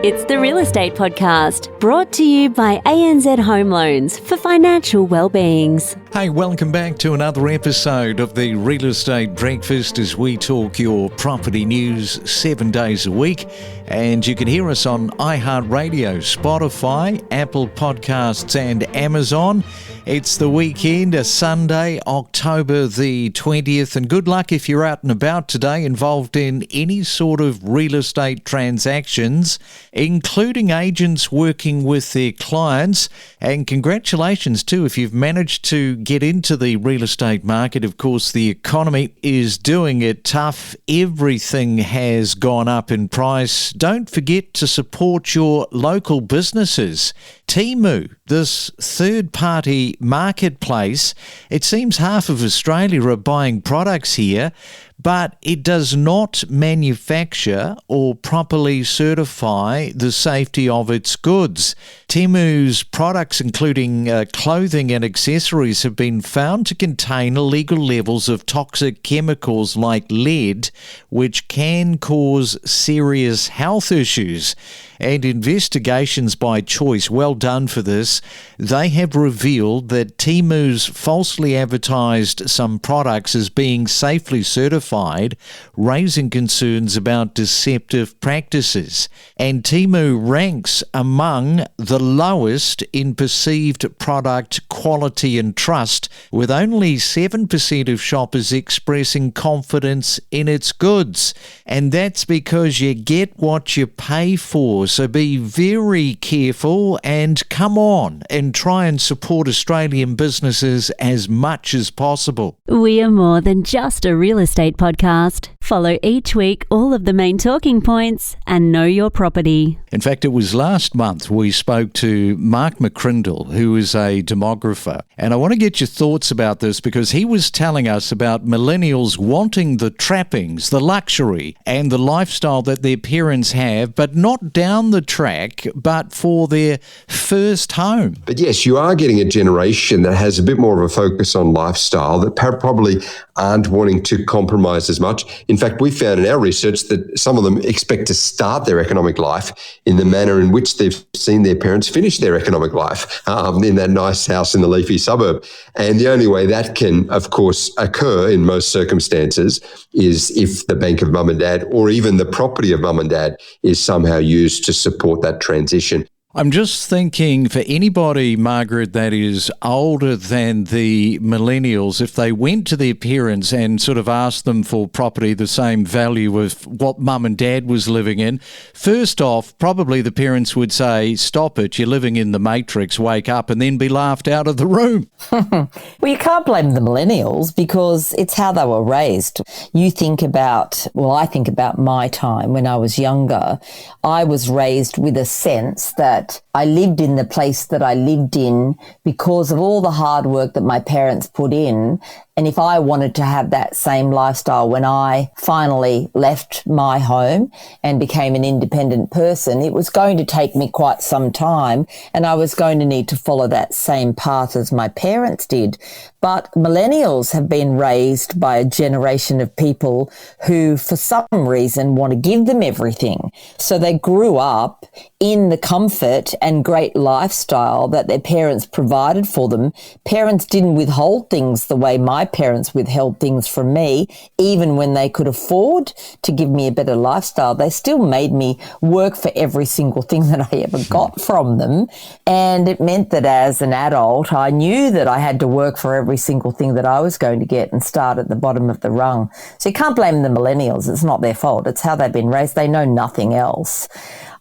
It's the Real Estate Podcast, brought to you by ANZ Home Loans for financial well-beings. Hey, welcome back to another episode of the Real Estate Breakfast as we talk your property news 7 days a week. And you can hear us on iHeartRadio, Spotify, Apple Podcasts and Amazon. It's the weekend, a Sunday, October the 20th, and good luck if you're out and about today involved in any sort of real estate transactions, including agents working with their clients. And congratulations too if you've managed to get into the real estate market. Of course, the economy is doing it tough. Everything has gone up in price. Don't forget to support your local businesses. Temu, this third-party marketplace, it seems half of Australia are buying products here, but it does not manufacture or properly certify the safety of its goods. Temu's products, including clothing and accessories, have been found to contain illegal levels of toxic chemicals like lead, which can cause serious health issues. And investigations by Choice, well done for this, they have revealed that Temu's falsely advertised some products as being safely certified, raising concerns about deceptive practices. And Temu ranks among the lowest in perceived product quality and trust, with only 7% of shoppers expressing confidence in its goods. And that's because you get what you pay for. So be very careful and come on and try and support Australian businesses as much as possible. We are more than just a real estate podcast. Follow each week all of the main talking points and know your property. In fact, it was last month we spoke to Mark McCrindle, who is a demographer. And I want to get your thoughts about this because he was telling us about millennials wanting the trappings, the luxury and the lifestyle that their parents have, but not down the track, but for their first home. But yes, you are getting a generation that has a bit more of a focus on lifestyle, that probably aren't wanting to compromise as much. In fact, we found in our research that some of them expect to start their economic life in the manner in which they've seen their parents finish their economic life, in that nice house in the leafy suburb. And the only way that can, of course, occur in most circumstances is if the bank of mum and dad or even the property of mum and dad is somehow used to support that transition. I'm just thinking for anybody, Margaret, that is older than the millennials, if they went to their parents and sort of asked them for property the same value of what mum and dad was living in, first off, probably the parents would say, stop it, you're living in the Matrix, wake up, and then be laughed out of the room. Well, you can't blame the millennials because it's how they were raised. I think about my time when I was younger. I was raised with a sense that I lived in the place that I lived in because of all the hard work that my parents put in. And if I wanted to have that same lifestyle when I finally left my home and became an independent person, it was going to take me quite some time and I was going to need to follow that same path as my parents did. But millennials have been raised by a generation of people who, for some reason, want to give them everything. So they grew up in the comfort and great lifestyle that their parents provided for them. Parents didn't withhold things the way my parents withheld things from me. Even when they could afford to give me a better lifestyle, they still made me work for every single thing that I ever got from them. And it meant that as an adult, I knew that I had to work for every single thing that I was going to get and start at the bottom of the rung. So you can't blame the millennials. It's not their fault. It's how they've been raised. They know nothing else.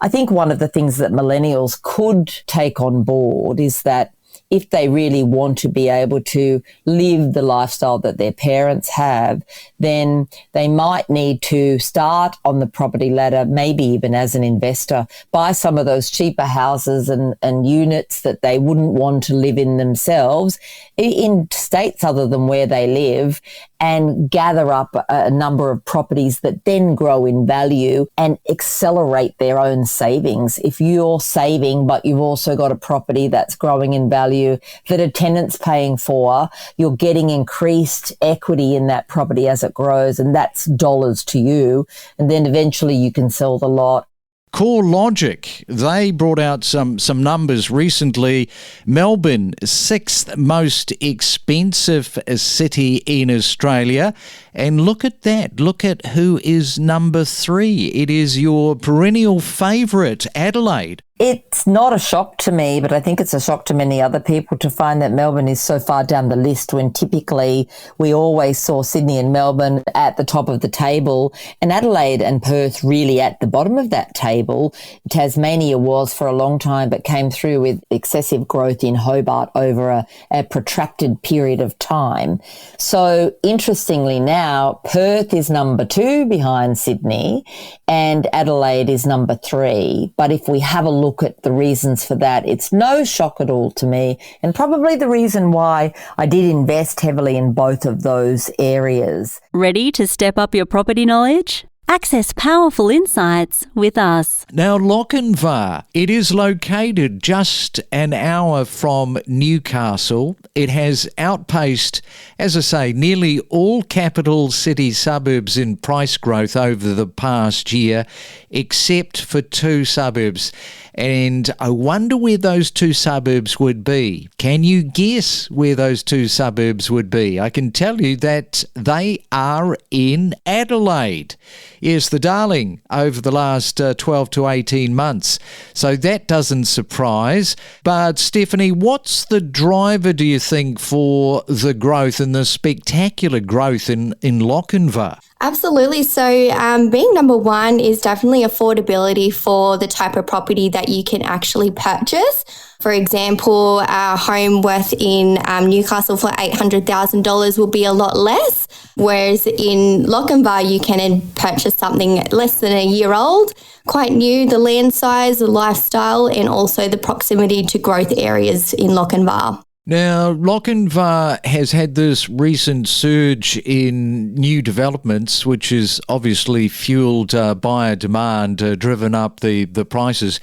I think one of the things that millennials could take on board is that if they really want to be able to live the lifestyle that their parents have, then they might need to start on the property ladder, maybe even as an investor, buy some of those cheaper houses and units that they wouldn't want to live in themselves in states other than where they live, and gather up a number of properties that then grow in value and accelerate their own savings. If you're saving, but you've also got a property that's growing in value that a tenant's paying for, you're getting increased equity in that property as it grows, and that's dollars to you. And then eventually you can sell the lot. Core Logic, they brought out some numbers recently. Melbourne, 6th most expensive city in Australia. And look at that. Look at who is number 3. It is your perennial favourite, Adelaide. It's not a shock to me, but I think it's a shock to many other people to find that Melbourne is so far down the list when typically we always saw Sydney and Melbourne at the top of the table and Adelaide and Perth really at the bottom of that table. Tasmania was for a long time, but came through with excessive growth in Hobart over a protracted period of time. So interestingly now, Perth is number 2 behind Sydney and Adelaide is number 3. But if we have a look at the reasons for that, it's no shock at all to me, and probably the reason why I did invest heavily in both of those areas. Ready to step up your property knowledge? Access powerful insights with us. Now, Lochinvar, it is located just an hour from Newcastle. It has outpaced, as I say, nearly all capital city suburbs in price growth over the past year, except for 2 suburbs. And I wonder where those 2 suburbs would be. Can you guess where those 2 suburbs would be? I can tell you that they are in Adelaide. Yes, the darling over the last 12 to 18 months. So that doesn't surprise. But Stephanie, what's the driver, do you think, for the growth and the spectacular growth in Lochinvar? Absolutely. So being number 1 is definitely affordability for the type of property that you can actually purchase. For example, a home worth in Newcastle for $800,000 will be a lot less, whereas in Lochinvar you can purchase something less than a year old, quite new, the land size, the lifestyle, and also the proximity to growth areas in Lochinvar. Now, Lochinvar has had this recent surge in new developments, which is obviously fueled buyer demand, driven up the prices.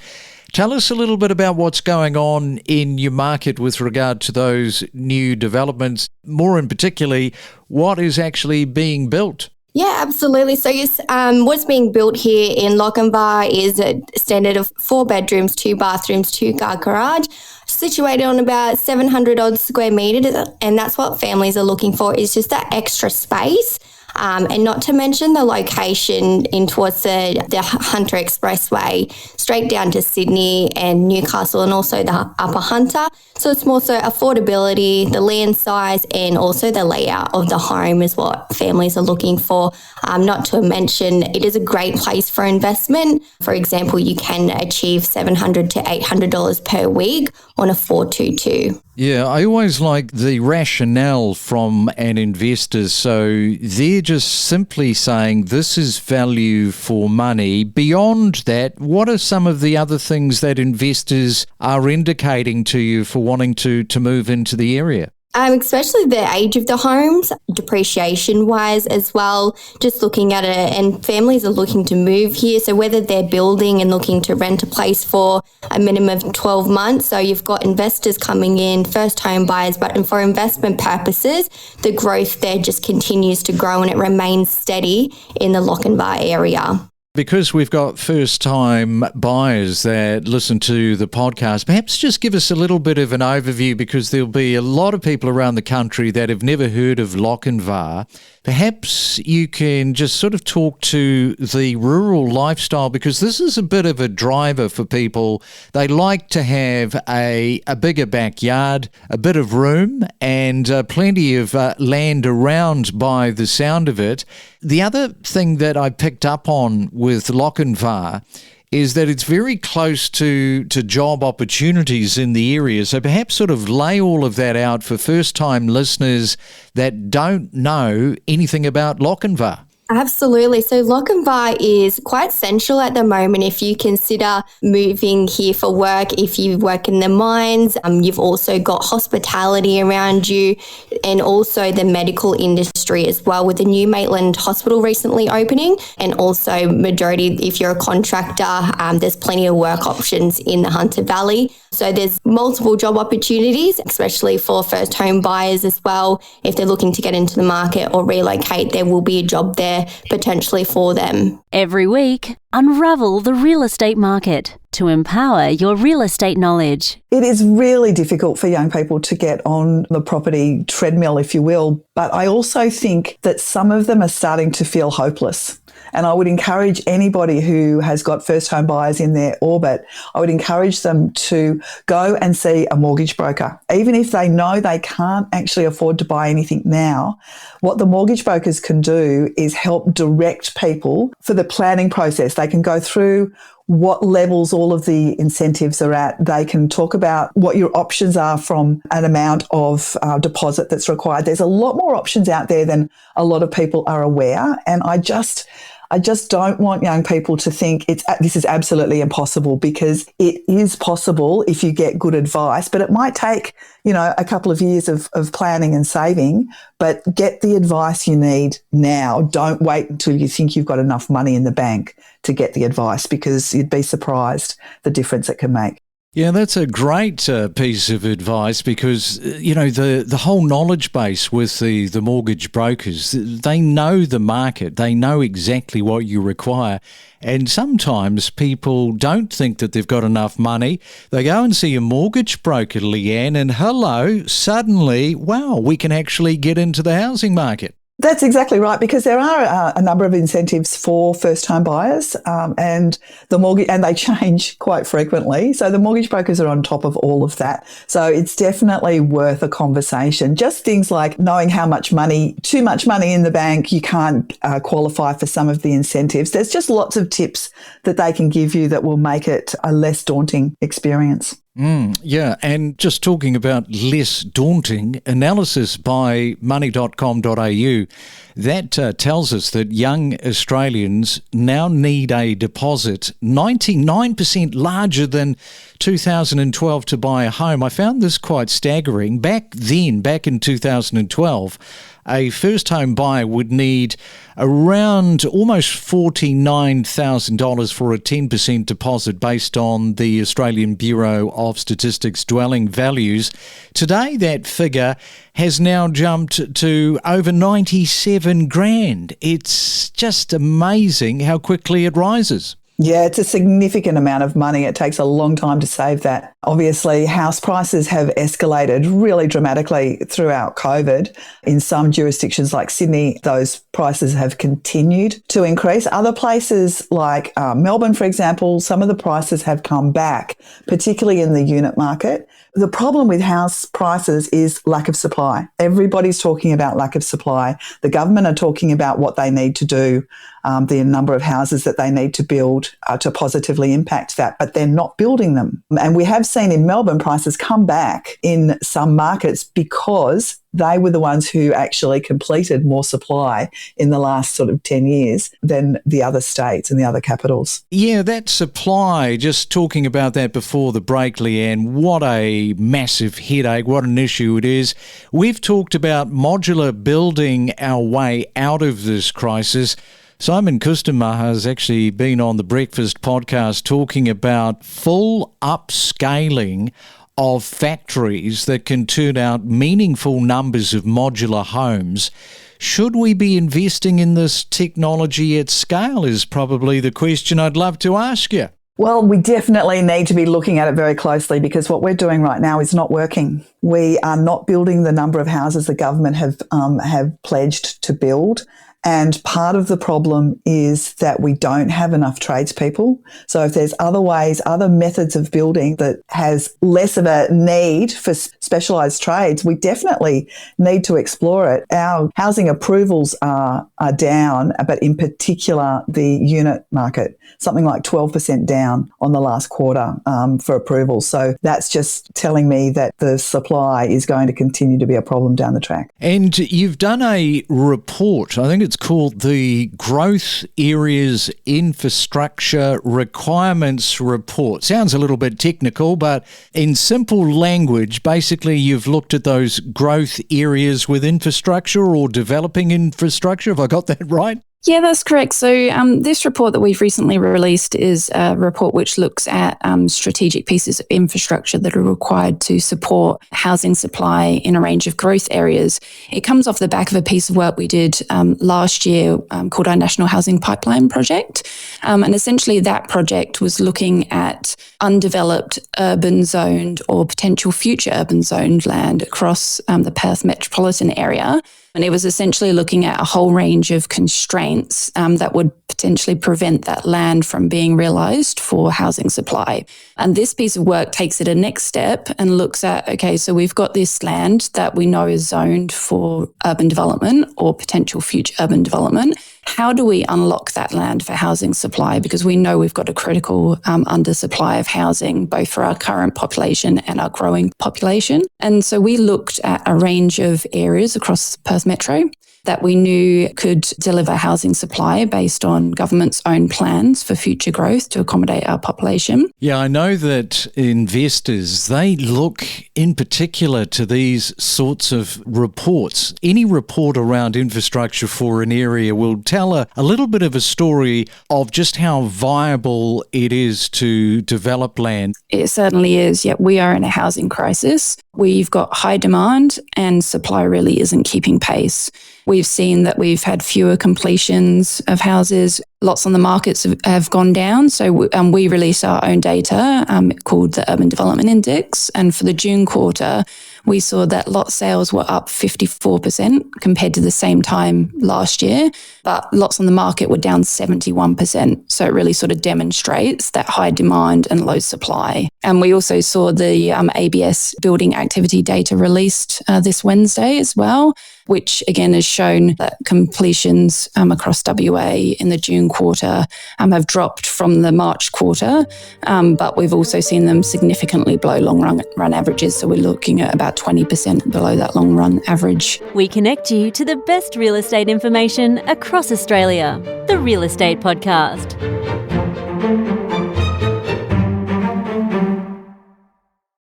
Tell us a little bit about what's going on in your market with regard to those new developments, more in particularly, what is actually being built? Yeah, absolutely. So yes, what's being built here in Lochinvar is a standard of 4 bedrooms, 2 bathrooms, 2-car garage, situated on about 700 odd square metres, and that's what families are looking for, is just that extra space. And not to mention the location in towards the Hunter Expressway, straight down to Sydney and Newcastle, and also the Upper Hunter. So it's more so affordability, the land size, and also the layout of the home is what families are looking for. Not to mention, it is a great place for investment. For example, you can achieve $700 to $800 per week on a 422. Yeah, I always like the rationale from an investor. So they're just simply saying this is value for money. Beyond that, what are some of the other things that investors are indicating to you for wanting to move into the area? Especially the age of the homes, depreciation-wise as well, just looking at it, and families are looking to move here. So whether they're building and looking to rent a place for a minimum of 12 months, so you've got investors coming in, first home buyers, but for investment purposes, the growth there just continues to grow and it remains steady in the Lochinvar area. Because we've got first-time buyers that listen to the podcast, perhaps just give us a little bit of an overview, because there'll be a lot of people around the country that have never heard of Lochinvar. Perhaps you can just sort of talk to the rural lifestyle, because this is a bit of a driver for people. They like to have a bigger backyard, a bit of room, and plenty of land around by the sound of it. The other thing that I picked up on with Lochinvar is that it's very close to job opportunities in the area. So perhaps sort of lay all of that out for first-time listeners that don't know anything about Lochinvar. Absolutely. So Lochinvar is quite central at the moment if you consider moving here for work. If you work in the mines, you've also got hospitality around you, and also the medical industry as well, with the new Maitland Hospital recently opening. And also majority, if you're a contractor, there's plenty of work options in the Hunter Valley. So there's multiple job opportunities, especially for first home buyers as well. If they're looking to get into the market or relocate, there will be a job there there potentially for them. Every week, unravel the real estate market to empower your real estate knowledge. It is really difficult for young people to get on the property treadmill, if you will, but I also think that some of them are starting to feel hopeless. And I would encourage anybody who has got first home buyers in their orbit, I would encourage them to go and see a mortgage broker. Even if they know they can't actually afford to buy anything now, what the mortgage brokers can do is help direct people for the planning process. They can go through what levels all of the incentives are at. They can talk about what your options are from an amount of deposit that's required. There's a lot more options out there than a lot of people are aware. And I just don't want young people to think this is absolutely impossible, because it is possible if you get good advice, but it might take, a couple of years of planning and saving, but get the advice you need now. Don't wait until you think you've got enough money in the bank to get the advice, because you'd be surprised the difference it can make. Yeah, that's a great piece of advice, because, the whole knowledge base with the mortgage brokers, they know the market, they know exactly what you require. And sometimes people don't think that they've got enough money. They go and see a mortgage broker, Leanne, and hello, suddenly, wow, we can actually get into the housing market. That's exactly right, because there are a number of incentives for first-home buyers, and they change quite frequently. So the mortgage brokers are on top of all of that. So it's definitely worth a conversation. Just things like knowing how much money, too much money in the bank, you can't qualify for some of the incentives. There's just lots of tips that they can give you that will make it a less daunting experience. Yeah, and just talking about less daunting, analysis by money.com.au, that tells us that young Australians now need a deposit 99% larger than 2012 to buy a home. I found this quite staggering. Back in 2012, a first home buyer would need around almost $49,000 for a 10% deposit based on the Australian Bureau of Statistics dwelling values. Today, that figure has now jumped to over 97 grand. It's just amazing how quickly it rises. Yeah, it's a significant amount of money. It takes a long time to save that. Obviously, house prices have escalated really dramatically throughout COVID. In some jurisdictions like Sydney, those prices have continued to increase. Other places like Melbourne, for example, some of the prices have come back, particularly in the unit market. The problem with house prices is lack of supply. Everybody's talking about lack of supply. The government are talking about what they need to do, the number of houses that they need to build to positively impact that, but they're not building them. And we have seen in Melbourne prices come back in some markets because they were the ones who actually completed more supply in the last sort of 10 years than the other states and the other capitals. Yeah, that supply, just talking about that before the break, Leanne, what a massive headache, what an issue it is. We've talked about modular building our way out of this crisis. Simon Kustumar has actually been on the Breakfast podcast talking about full upscaling of factories that can turn out meaningful numbers of modular homes. Should we be investing in this technology at scale is probably the question I'd love to ask you. Well, we definitely need to be looking at it very closely, because what we're doing right now is not working. We are not building the number of houses the government have pledged to build. And part of the problem is that we don't have enough tradespeople. So if there's other ways, other methods of building that has less of a need for specialised trades, we definitely need to explore it. Our housing approvals are down, but in particular the unit market, something like 12% down on the last quarter for approvals. So that's just telling me that the supply is going to continue to be a problem down the track. And you've done a report, I think it's called the Growth Areas Infrastructure Requirements Report. Sounds a little bit technical, but in simple language, basically you've looked at those growth areas with infrastructure or developing infrastructure. Have I got that right? Yeah, that's correct. So this report that we've recently released is a report which looks at strategic pieces of infrastructure that are required to support housing supply in a range of growth areas. It comes off the back of a piece of work we did last year called our National Housing Pipeline Project. And essentially that project was looking at undeveloped urban zoned or potential future urban zoned land across the Perth metropolitan area. And it was essentially looking at a whole range of constraints that would potentially prevent that land from being realised for housing supply. And this piece of work takes it a next step and looks at, okay, so we've got this land that we know is zoned for urban development or potential future urban development. How do we unlock that land for housing supply? Because we know we've got a critical undersupply of housing, both for our current population and our growing population. And so we looked at a range of areas across Perth Metro that we knew could deliver housing supply based on government's own plans for future growth to accommodate our population. Yeah, I know that investors, they look in particular to these sorts of reports. Any report around infrastructure for an area will tell a little bit of a story of just how viable it is to develop land. It certainly is. Yet we are in a housing crisis. We've got high demand and supply really isn't keeping pace. We've seen that we've had fewer completions of houses. Lots on the markets have gone down. So we release our own data called the Urban Development Index. And for the June quarter, we saw that lot sales were up 54% compared to the same time last year, but lots on the market were down 71%. So it really sort of demonstrates that high demand and low supply. And we also saw the ABS building activity data released this Wednesday as well, which again has shown that completions across WA in the June quarter have dropped from the March quarter, but we've also seen them significantly below long run averages. So we're looking at about 20% below that long run average. We connect you to the best real estate information across Australia. The Real Estate Podcast.